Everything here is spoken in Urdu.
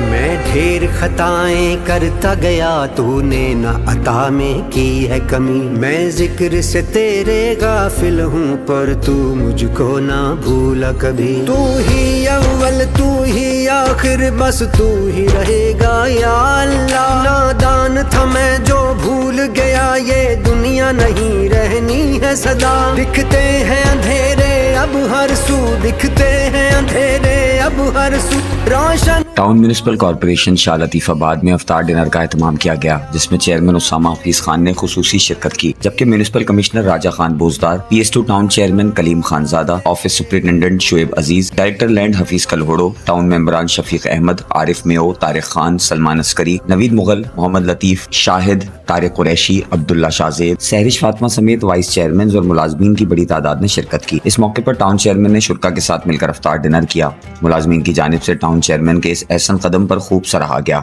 میں ڈھیر خطائیں کرتا گیا، تو نے نہ عطا میں کی ہے کمی۔ میں ذکر سے تیرے غافل ہوں، پر تو مجھ کو نہ بھولا کبھی۔ تو ہی اول تو ہی آخر، بس تو ہی رہے گا یا اللہ۔ نادان تھا میں جو بھول گیا، یہ دنیا نہیں رہنی ہے سدا۔ دکھتے ہیں اندھیرے اب ہر سو، دکھتے ہیں اندھیرے اب ہر سو روشن۔ ٹاؤن میونسپل کارپوریشن شاہ لطیف آباد میں افطار ڈنر کا اہتمام کیا گیا، جس میں چیئرمین اسامہ حفیظ خان نے خصوصی شرکت کی، جبکہ municipal commissioner Raja Khan Bozdar, PS2 town chairman Kaleem Khanzada, office superintendent Shoaib Aziz, director land Hafeez Kalhoro, town ممبران شفیق احمد، عارف میو، طارق خان، سلمان عسکری، نوید مغل، محمد لطیف، شاہد، طارق قریشی، عبداللہ شاہ زیب، سہرش فاطمہ سمیت وائس چیئرمین اور ملازمین کی بڑی تعداد نے شرکت کی۔ اس موقع پر ٹاؤن چیئرمین نے شرکاء کے ساتھ مل کر افطار ڈنر کیا۔ ملازمین کی جانب سے ٹاؤن چیئرمین کے اس احسن قدم پر خوب سراہا گیا۔